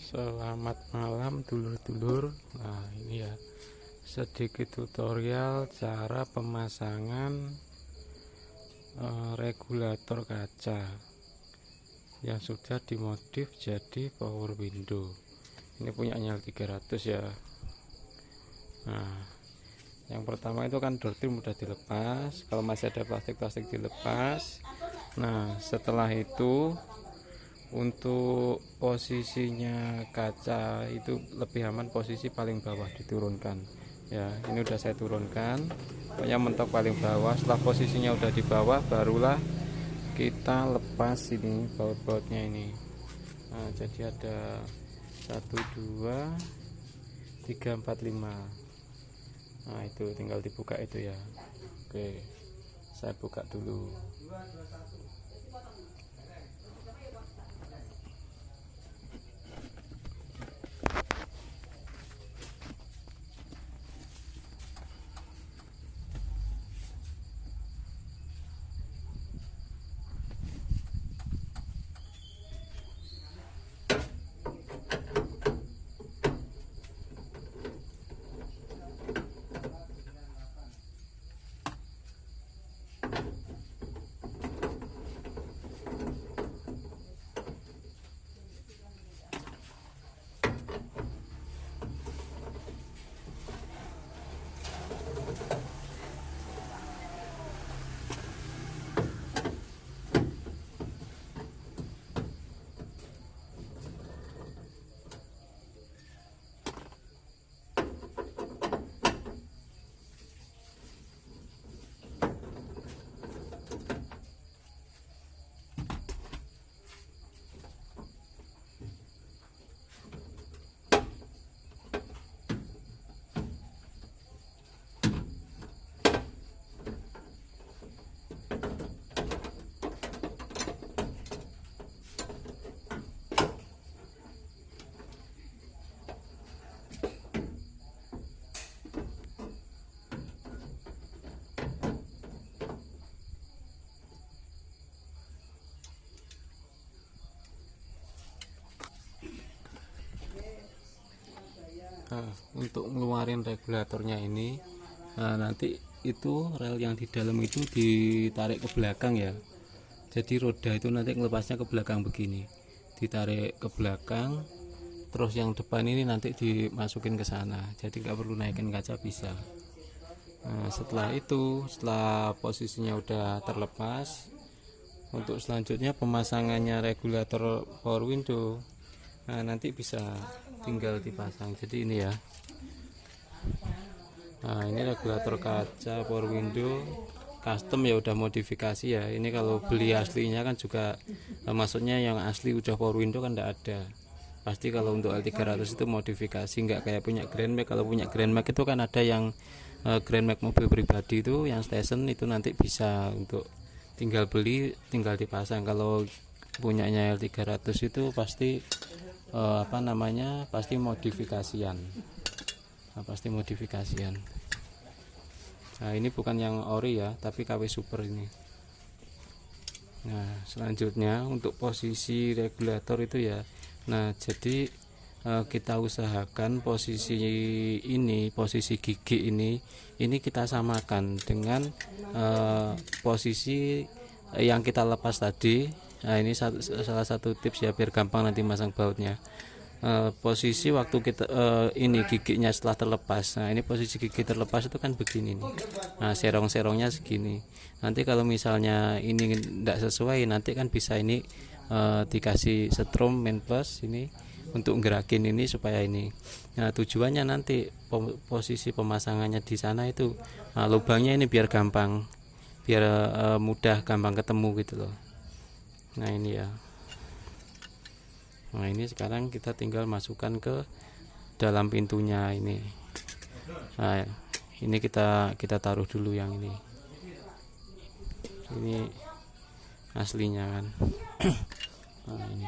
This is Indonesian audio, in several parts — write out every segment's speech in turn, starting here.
Selamat malam dulur-dulur. Nah ini ya sedikit tutorial cara pemasangan regulator kaca yang sudah dimodif jadi power window. Ini punyanya L300 ya. Nah yang pertama itu kan door trim udah dilepas, kalau masih ada plastik-plastik dilepas. Nah setelah itu untuk posisinya kaca itu lebih aman posisi paling bawah diturunkan ya. Ini udah saya turunkan, pokoknya mentok paling bawah. Setelah posisinya udah di bawah barulah kita lepas ini baut-bautnya ini. Nah jadi ada 1 2 3 4 5. Nah itu tinggal dibuka itu ya. Oke, saya buka dulu. Nah, untuk ngeluarin regulatornya ini, nah nanti itu rel yang di dalam itu ditarik ke belakang ya. Jadi roda itu nanti ngelepasnya ke belakang begini, ditarik ke belakang, terus yang depan ini nanti dimasukin ke sana. Jadi nggak perlu naikin kaca, bisa. Nah, setelah itu, setelah posisinya udah terlepas, untuk selanjutnya pemasangannya regulator power window. Nah nanti bisa tinggal dipasang. Jadi ini ya. Nah ini regulator kaca power window custom ya, udah modifikasi ya. Ini kalau beli aslinya kan juga maksudnya yang asli udah power window kan enggak ada. Pasti kalau untuk L300 itu modifikasi, nggak kayak punya Grand Max. Kalau punya Grand Max itu kan ada yang Grand Max mobil pribadi itu yang station itu nanti bisa untuk tinggal beli tinggal dipasang. Kalau punyanya L300 itu pasti pasti modifikasian. Pasti modifikasian. Nah ini bukan yang ori ya, tapi KW Super ini. Nah selanjutnya untuk posisi regulator itu ya. Nah jadi kita usahakan posisi ini, posisi gigi ini kita samakan dengan posisi yang kita lepas tadi. Nah ini salah satu tips ya biar gampang nanti masang bautnya. Posisi waktu kita ini giginya setelah terlepas. Nah ini posisi gigi terlepas itu kan begini nih. Nah serong-serongnya segini. Nanti kalau misalnya ini tidak sesuai, nanti kan bisa ini dikasih setrum main plus ini untuk gerakin ini supaya ini. Nah tujuannya nanti posisi pemasangannya di sana itu lubangnya ini biar gampang, biar mudah gampang ketemu gitu loh. Nah ini ya. Nah ini sekarang kita tinggal masukkan ke dalam pintunya ini. Nah ini kita taruh dulu yang ini aslinya kan. Nah ini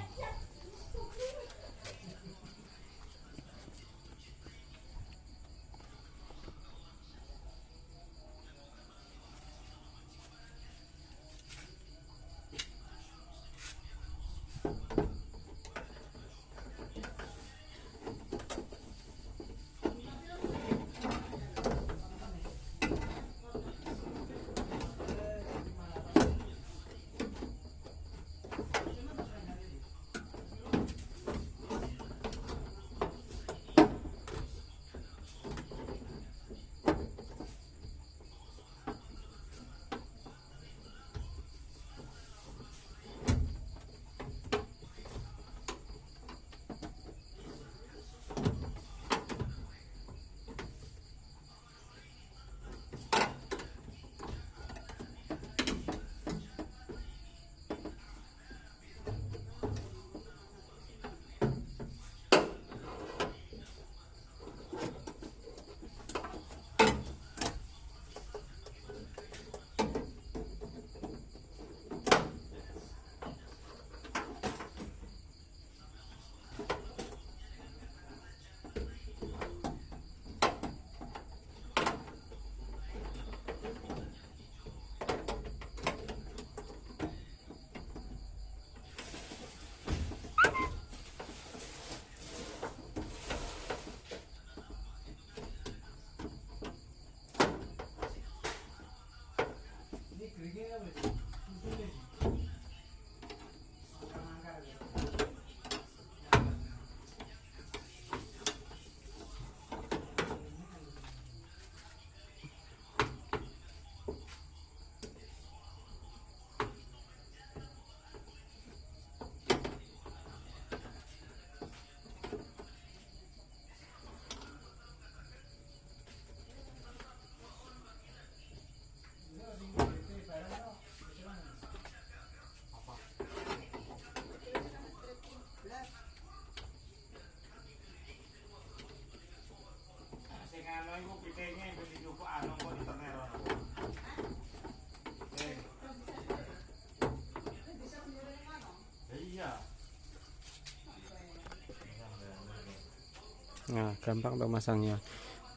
Nah, gampang pemasangnya.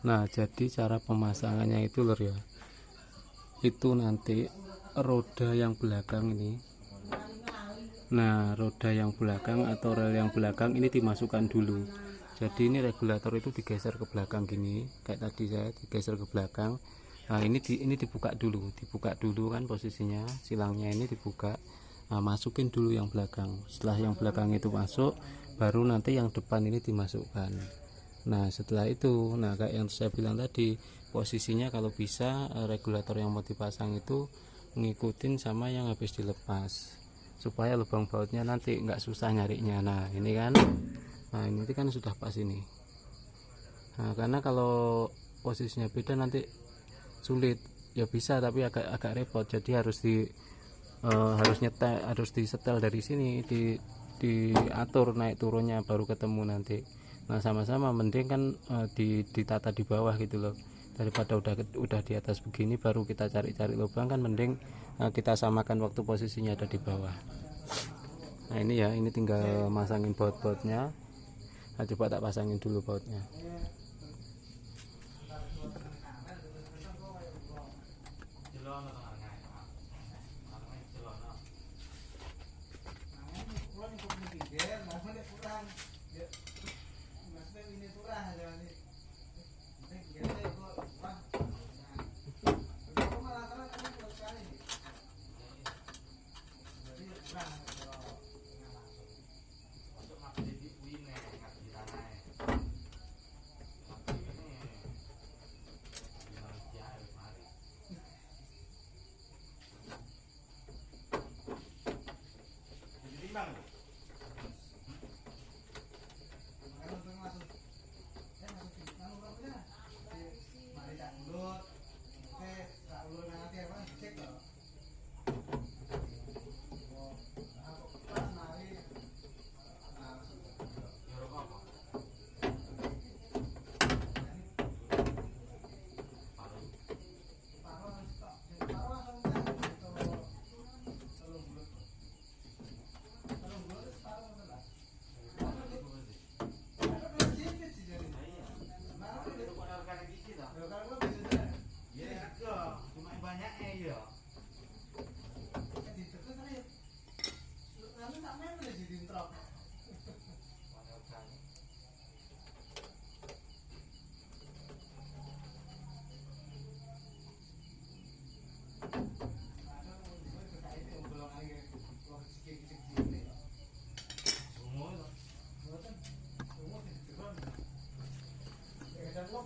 Nah, jadi cara pemasangannya itu lur ya. Itu nanti roda yang belakang ini. Nah, roda yang belakang atau rel yang belakang ini dimasukkan dulu. Jadi ini regulator itu digeser ke belakang gini, kayak tadi saya digeser ke belakang. Nah, ini dibuka dulu kan posisinya, silangnya ini dibuka. Nah, masukin dulu yang belakang. Setelah yang belakang itu masuk, baru nanti yang depan ini dimasukkan. Nah, setelah itu, nah kayak yang saya bilang tadi, posisinya kalau bisa regulator yang mau dipasang itu ngikutin sama yang habis dilepas, supaya lubang bautnya nanti nggak susah nyarinya. Nah, ini kan, nah ini kan sudah pas ini. Nah, karena kalau posisinya beda nanti sulit. Ya bisa, tapi agak repot. Jadi harus harus disetel dari sini, diatur naik turunnya baru ketemu nanti. Nah, sama-sama mending kan ditata di bawah gitu loh, daripada udah di atas begini baru kita cari-cari lubang, kan mending kita samakan waktu posisinya ada di bawah. Nah, ini ya, ini tinggal masangin baut-bautnya. Nah, coba tak pasangin dulu bautnya.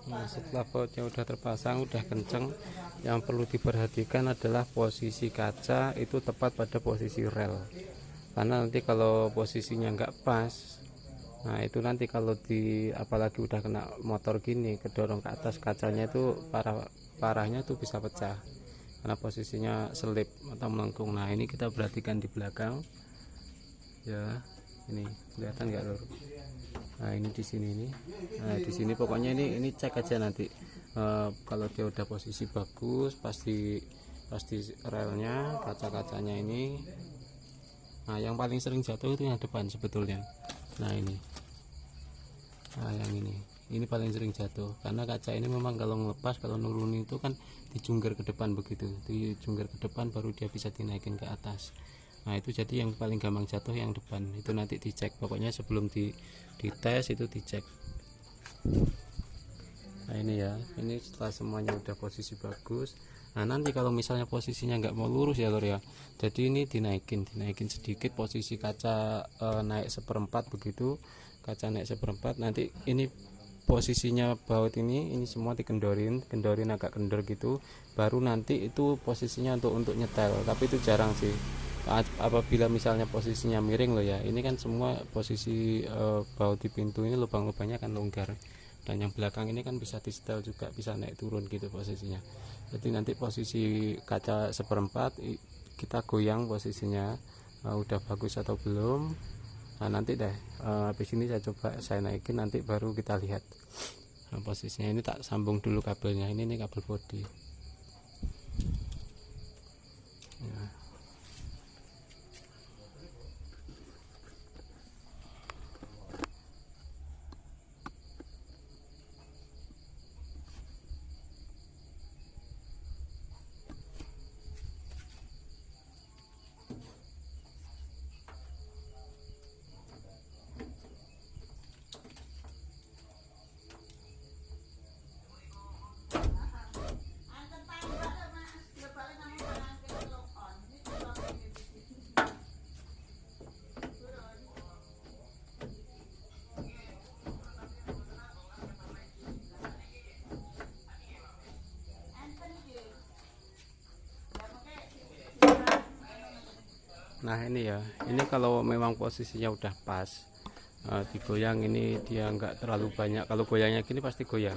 Nah, setelah bautnya udah terpasang, udah kenceng, yang perlu diperhatikan adalah posisi kaca itu tepat pada posisi rel. Karena nanti kalau posisinya nggak pas, nah itu nanti kalau apalagi udah kena motor gini, kedorong ke atas, kacanya itu parahnya tuh bisa pecah karena posisinya selip atau melengkung. Nah, ini kita perhatikan di belakang ya, ini kelihatan nggak lur? Nah, ini di sini nih. Nah, di sini pokoknya ini cek aja nanti. Kalau dia udah posisi bagus, pasti relnya, kaca-kacanya ini. Nah, yang paling sering jatuh itu yang depan sebetulnya. Nah, ini. Nah, yang ini paling sering jatuh karena kaca ini memang kalau ngelepas, kalau nurunin itu kan dijungkir ke depan begitu. Dijungkir ke depan baru dia bisa dinaikin ke atas. Nah, itu jadi yang paling gampang jatuh yang depan. Itu nanti dicek, pokoknya sebelum dites itu dicek. Nah, ini ya, ini setelah semuanya udah posisi bagus. Nah, nanti kalau misalnya posisinya nggak mau lurus ya lor ya, jadi ini dinaikin sedikit posisi kaca, naik 1/4 begitu. Kaca naik 1/4, nanti ini posisinya baut ini semua dikendorin agak kendor gitu, baru nanti itu posisinya untuk nyetel. Tapi itu jarang sih, apabila misalnya posisinya miring loh ya, ini kan semua posisi baut di pintu ini lubang-lubangnya akan longgar, dan yang belakang ini kan bisa di setel juga, bisa naik turun gitu posisinya. Jadi nanti posisi kaca 1/4 kita goyang posisinya, udah bagus atau belum. Nah, nanti deh habis ini saya coba saya naikin, nanti baru kita lihat. Nah, posisinya ini tak sambung dulu kabelnya, ini kabel bodi ya. Nah ini ya, ini kalau memang posisinya udah pas, digoyang ini dia nggak terlalu banyak. Kalau goyangnya gini pasti goyang,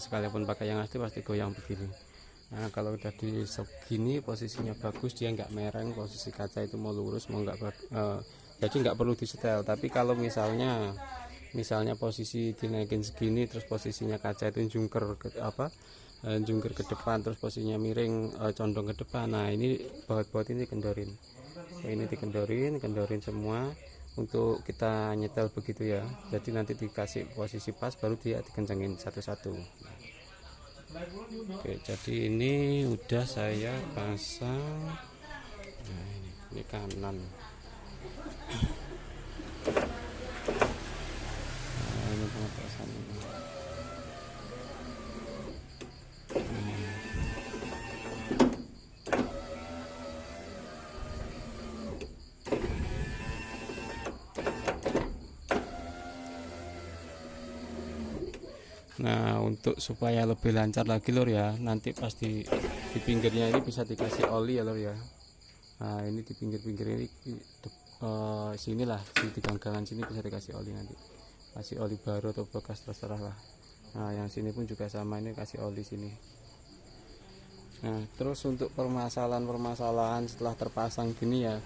sekalipun pakai yang asli pasti goyang begini. Nah kalau udah di segini posisinya bagus, dia nggak mereng, posisi kaca itu mau lurus mau nggak, jadi nggak perlu disetel. Tapi kalau misalnya posisi dinaikin segini terus posisinya kaca itu jungker ke depan, terus posisinya miring, condong ke depan, nah ini baut-baut ini kendorin. Ini dikendorin semua untuk kita nyetel begitu ya. Jadi nanti dikasih posisi pas baru dia dikencengin satu-satu. Oke, jadi ini udah saya pasang. Nah, ini kanan. Nah, ini pengetesan ini. Nah untuk supaya lebih lancar lagi lor ya, nanti pasti di pinggirnya ini bisa dikasih oli ya lor ya. Nah ini di pinggir-pinggir ini sinilah di ganggangan sini bisa dikasih oli, nanti kasih oli baru atau bekas terserah lah. Nah yang sini pun juga sama, ini kasih oli sini. Nah terus untuk permasalahan setelah terpasang gini ya,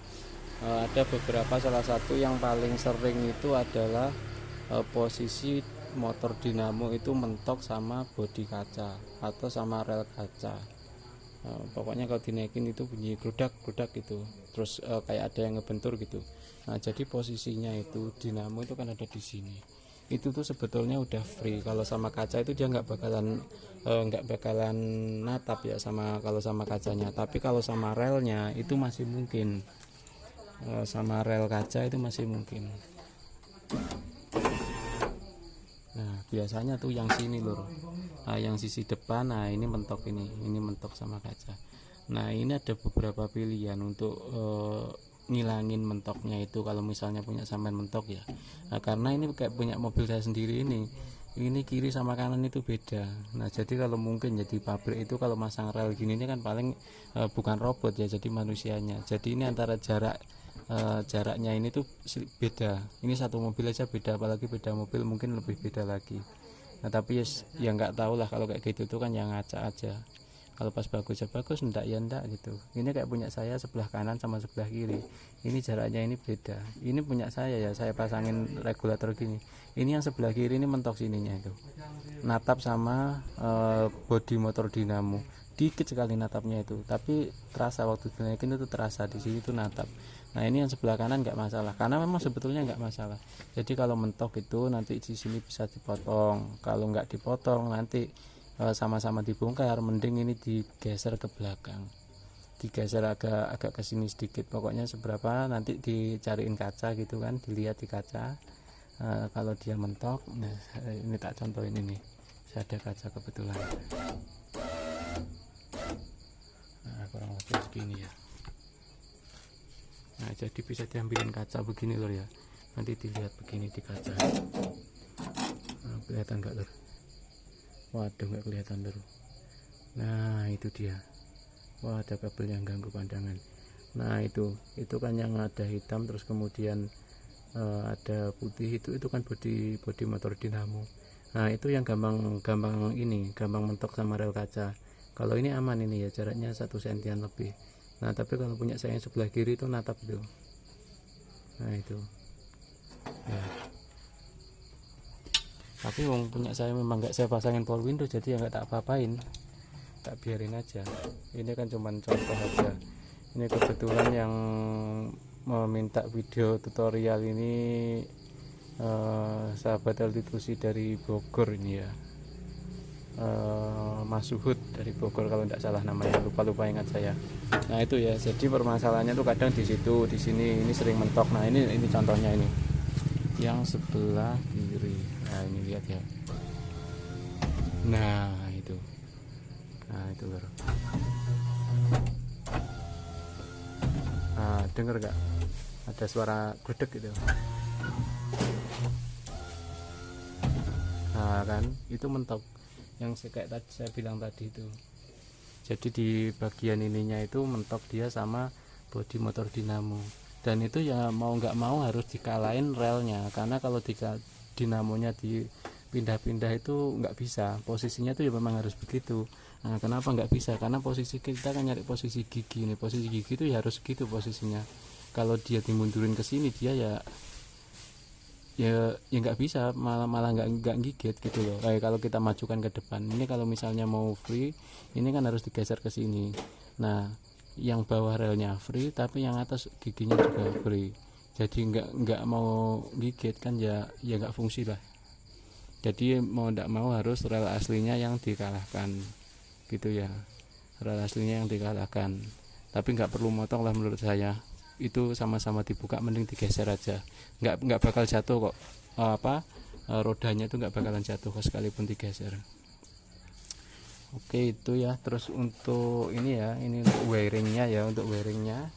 ada beberapa, salah satu yang paling sering itu adalah posisi motor dinamo itu mentok sama bodi kaca atau sama rel kaca. Pokoknya kalau dinaikin itu bunyi gludak gitu, terus kayak ada yang ngebentur gitu. Nah jadi posisinya itu dinamo itu kan ada di sini, itu tuh sebetulnya udah free. Kalau sama kaca itu dia nggak bakalan natap ya, kalau sama kacanya. Tapi kalau sama relnya itu masih mungkin, sama rel kaca itu masih mungkin. Nah biasanya tuh yang sini lur, yang sisi depan, nah ini mentok, ini mentok sama kaca. Nah ini ada beberapa pilihan untuk ngilangin mentoknya itu kalau misalnya punya sampean mentok ya. Nah karena ini kayak punya mobil saya sendiri ini kiri sama kanan itu beda. Nah jadi kalau mungkin jadi pabrik itu kalau masang rel gini ini kan paling bukan robot ya, jadi manusianya. Jadi ini antara jaraknya ini tuh beda, ini satu mobil aja beda, apalagi beda mobil mungkin lebih beda lagi. Nah tapi ya nggak tahu lah, kalau kayak gitu tuh kan yang ngaca aja. Kalau pas bagus ya bagus, ndak ya ndak gitu. Ini kayak punya saya sebelah kanan sama sebelah kiri, ini jaraknya ini beda. Ini punya saya ya, saya pasangin regulator gini, ini yang sebelah kiri ini mentok sininya itu natap sama bodi motor dinamo, dikit sekali natapnya itu, tapi terasa waktu dinaikin itu terasa di sini tuh natap. Nah ini yang sebelah kanan nggak masalah, karena memang sebetulnya nggak masalah. Jadi kalau mentok itu nanti di sini bisa dipotong, kalau nggak dipotong nanti sama-sama dibongkar, mending ini digeser ke belakang, digeser agak ke sini sedikit. Pokoknya seberapa nanti dicariin kaca gitu kan, dilihat di kaca. Kalau dia mentok, nah ini tak contohin ini, saya ada kaca kebetulan. Nah kurang lebih segini ya. Nah jadi bisa diambilin kaca begini lor ya, nanti dilihat begini di kaca. Nah, kelihatan nggak lor? Waduh nggak kelihatan lor. Nah itu dia, wah ada kabel yang ganggu pandangan. Nah itu kan yang ada hitam terus kemudian ada putih, itu kan bodi motor dinamo. Nah itu yang gampang mentok sama rel kaca. Kalau ini aman, ini ya jaraknya 1 sentian lebih. Nah tapi kalau punya saya yang sebelah kiri itu natap itu. Nah itu ya. Tapi wong punya saya memang nggak saya pasangin power window, jadi ya nggak tak apa-apain, tak biarin aja. Ini kan cuman contoh aja. Ini kebetulan yang meminta video tutorial ini sahabat Altitusi dari Bogor ini ya, Mas Suhud dari Bogor kalau tidak salah namanya, lupa ingat saya. Nah itu ya, jadi permasalahannya tuh kadang di situ, di sini ini sering mentok. Nah ini contohnya, ini yang sebelah kiri. Nah ini lihat ya. Nah itu lor. Nah denger gak? Ada suara gudeg gitu. Nah kan itu mentok, yang kayak tadi saya bilang tadi itu. Jadi di bagian ininya itu mentok dia sama bodi motor dinamo. Dan itu ya mau nggak mau harus dikalahin relnya, karena kalau dinamonya dipindah-pindah itu nggak bisa, posisinya tuh ya memang harus begitu. Nah, kenapa nggak bisa? Karena posisi kita kan nyari posisi gigi nih, posisi gigi itu ya harus gitu posisinya. Kalau dia dimundurin ke sini dia ya nggak bisa, malah nggak gigit gitu loh. Kayak kalau kita majukan ke depan ini, kalau misalnya mau free ini kan harus digeser ke sini. Nah, yang bawah relnya free tapi yang atas giginya juga free, jadi nggak mau gigit kan, ya nggak fungsi lah. Jadi mau nggak mau harus rel aslinya yang dikalahkan gitu ya, rel aslinya yang dikalahkan. Tapi nggak perlu motong lah menurut saya, itu sama-sama dibuka, mending digeser aja, nggak bakal jatuh kok. Rodanya itu nggak bakalan jatuh sekalipun digeser. Oke, itu ya. Terus untuk ini ya, ini untuk wiringnya ya, untuk wiringnya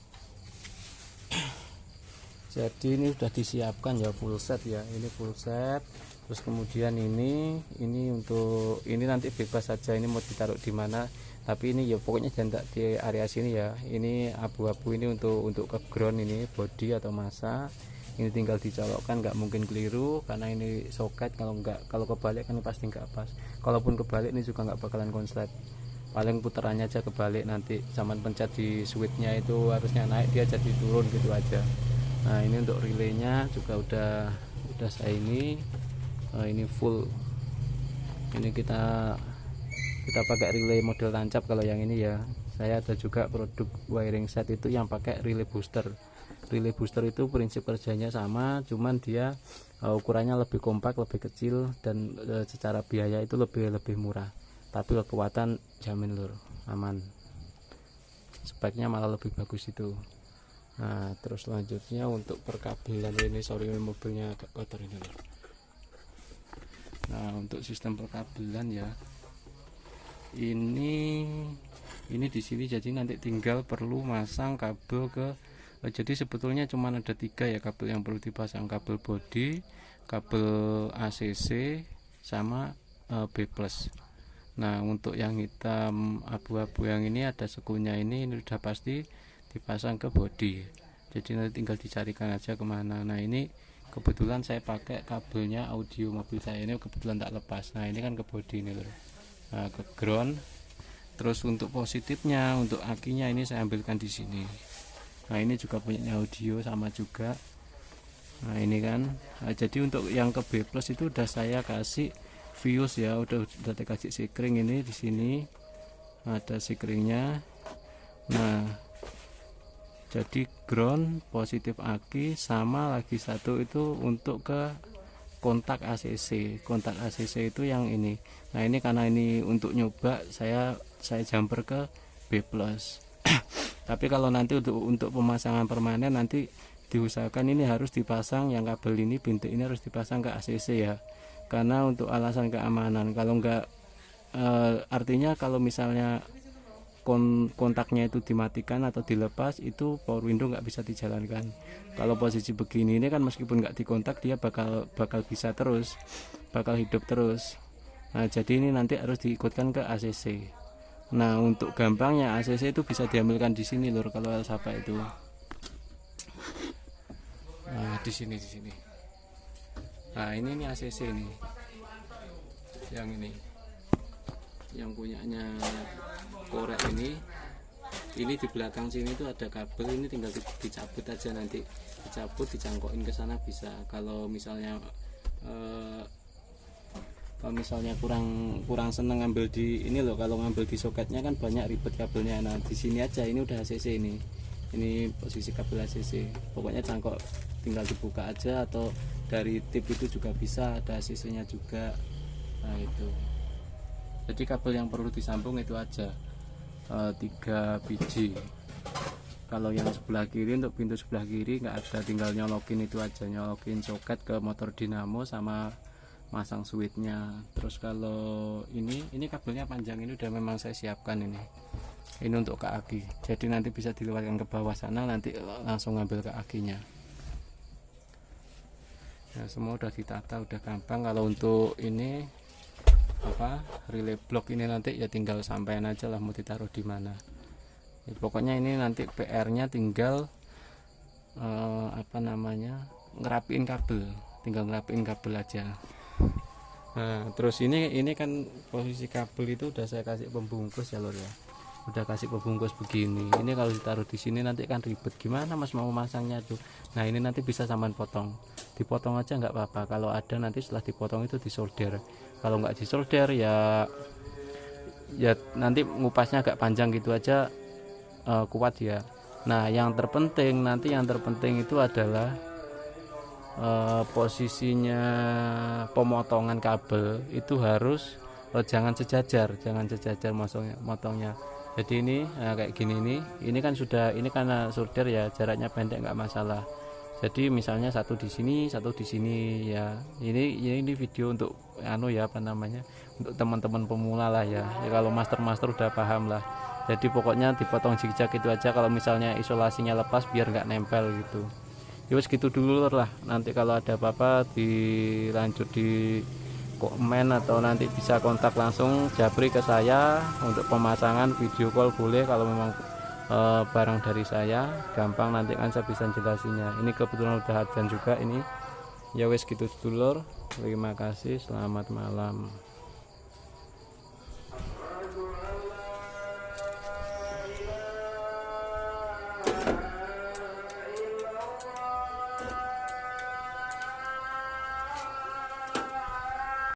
jadi ini sudah disiapkan ya, full set ya, ini full set. Terus kemudian ini untuk ini nanti bebas saja ini mau ditaruh di mana, tapi ini ya pokoknya jangan di area sini ya. Ini abu-abu ini untuk ke ground, ini body atau masa, ini tinggal dicolokkan, nggak mungkin keliru karena ini soket. Kalau kebalik kan pasti nggak pas, kalaupun kebalik ini juga nggak bakalan konslet, paling putarannya aja kebalik, nanti zaman pencet di switchnya itu harusnya naik, dia jadi turun gitu aja. Nah, ini untuk relaynya juga udah saya ini full. Ini kita pakai relay model tancap. Kalau yang ini ya, saya ada juga produk wiring set itu yang pakai relay booster. Relay booster itu prinsip kerjanya sama, cuman dia ukurannya lebih kompak, lebih kecil, dan secara biaya itu lebih murah. Tapi kekuatan jamin lur, aman. Speknya malah lebih bagus itu. Nah, terus selanjutnya untuk perkabelan ini, sorry mobilnya agak kotor ini lur. Nah, untuk sistem perkabelan ya, ini di sini, jadi nanti tinggal perlu masang kabel ke jadi sebetulnya cuma ada 3 ya kabel yang perlu dipasang, kabel body, kabel ACC, sama B+. Nah, untuk yang hitam abu-abu yang ini ada sekunya, ini udah pasti dipasang ke body, jadi nanti tinggal dicarikan aja kemana. Nah, ini kebetulan saya pakai kabelnya audio mobil saya, ini kebetulan tak lepas. Nah, ini kan ke body ini loh, nah, ke ground. Terus untuk positifnya, untuk akinya ini saya ambilkan di sini. Nah, ini juga punya audio sama juga. Nah, ini kan, nah, jadi untuk yang ke B+ itu udah saya kasih fuse ya, udah kasih sikring ini di sini ada sikringnya. Nah, jadi ground, positif aki, sama lagi satu itu untuk ke kontak ACC. Kontak ACC itu yang ini. Nah, ini karena ini untuk nyoba, saya jumper ke B+. Tapi kalau nanti untuk pemasangan permanen, nanti diusahakan ini harus dipasang, yang kabel ini, bintik ini harus dipasang ke ACC ya, karena untuk alasan keamanan. Kalau enggak artinya kalau misalnya kontaknya itu dimatikan atau dilepas, itu power window nggak bisa dijalankan. Kalau posisi begini ini kan, meskipun nggak dikontak dia bakal bisa terus, bakal hidup terus. Nah, jadi ini nanti harus diikutkan ke ACC. Nah, untuk gampangnya ACC itu bisa diambilkan di sini lur, kalau Elsapa itu. Nah, di sini. Nah, ini ACC ini. Yang ini. Yang punyanya korek ini di belakang sini tuh ada kabel, ini tinggal dicabut aja, nanti dicabut dicangkokin ke sana bisa. Kalau misalnya kurang seneng ngambil di ini loh, kalau ngambil di soketnya kan banyak ribet kabelnya. Nah, di sini aja, ini udah ACC ini posisi kabel ACC, pokoknya cangkok tinggal dibuka aja, atau dari tip itu juga bisa, ada ACC nya juga. Nah, itu jadi kabel yang perlu disambung itu aja 3 biji. Kalau yang sebelah kiri, untuk pintu sebelah kiri nggak ada, tinggal nyolokin itu aja, nyolokin soket ke motor dinamo sama masang switchnya. Terus kalau ini kabelnya panjang, ini udah memang saya siapkan ini untuk ke aki, jadi nanti bisa dilewatkan ke bawah sana, nanti langsung ngambil ke akinya. Nah, semua udah ditata, udah gampang. Kalau untuk ini relay block ini nanti ya tinggal sampean aja lah mau ditaruh di mana Pokoknya ini nanti PR-nya tinggal ngerapiin kabel, tinggal ngerapiin kabel aja. Nah terus ini kan posisi kabel itu udah saya kasih pembungkus ya lor ya, udah kasih pembungkus begini. Ini kalau ditaruh di sini nanti kan ribet, gimana mas mau masangnya tuh. Nah ini nanti bisa sampean potong, dipotong aja nggak apa-apa. Kalau ada nanti setelah dipotong itu disolder, kalau nggak disolder ya nanti ngupasnya agak panjang gitu aja, kuat ya. Nah yang terpenting itu adalah posisinya pemotongan kabel itu harus jangan sejajar motongnya. Jadi ini kayak gini, ini kan sudah, ini karena solder ya, jaraknya pendek nggak masalah. Jadi misalnya satu di sini ya. Ini video untuk untuk teman-teman pemula lah ya. Kalau master udah paham lah. Jadi pokoknya dipotong zigzag itu aja, kalau misalnya isolasinya lepas biar nggak nempel gitu. Yus gitu dulu lah, nanti kalau ada apa-apa dilanjut di komen atau nanti bisa kontak langsung Japri ke saya untuk pemasangan, video call boleh. Kalau memang barang dari saya gampang, nanti kan saya bisa jelasinnya. Ini kebetulan udah adzan juga ini ya. Wes gitu dulur, terima kasih, selamat malam.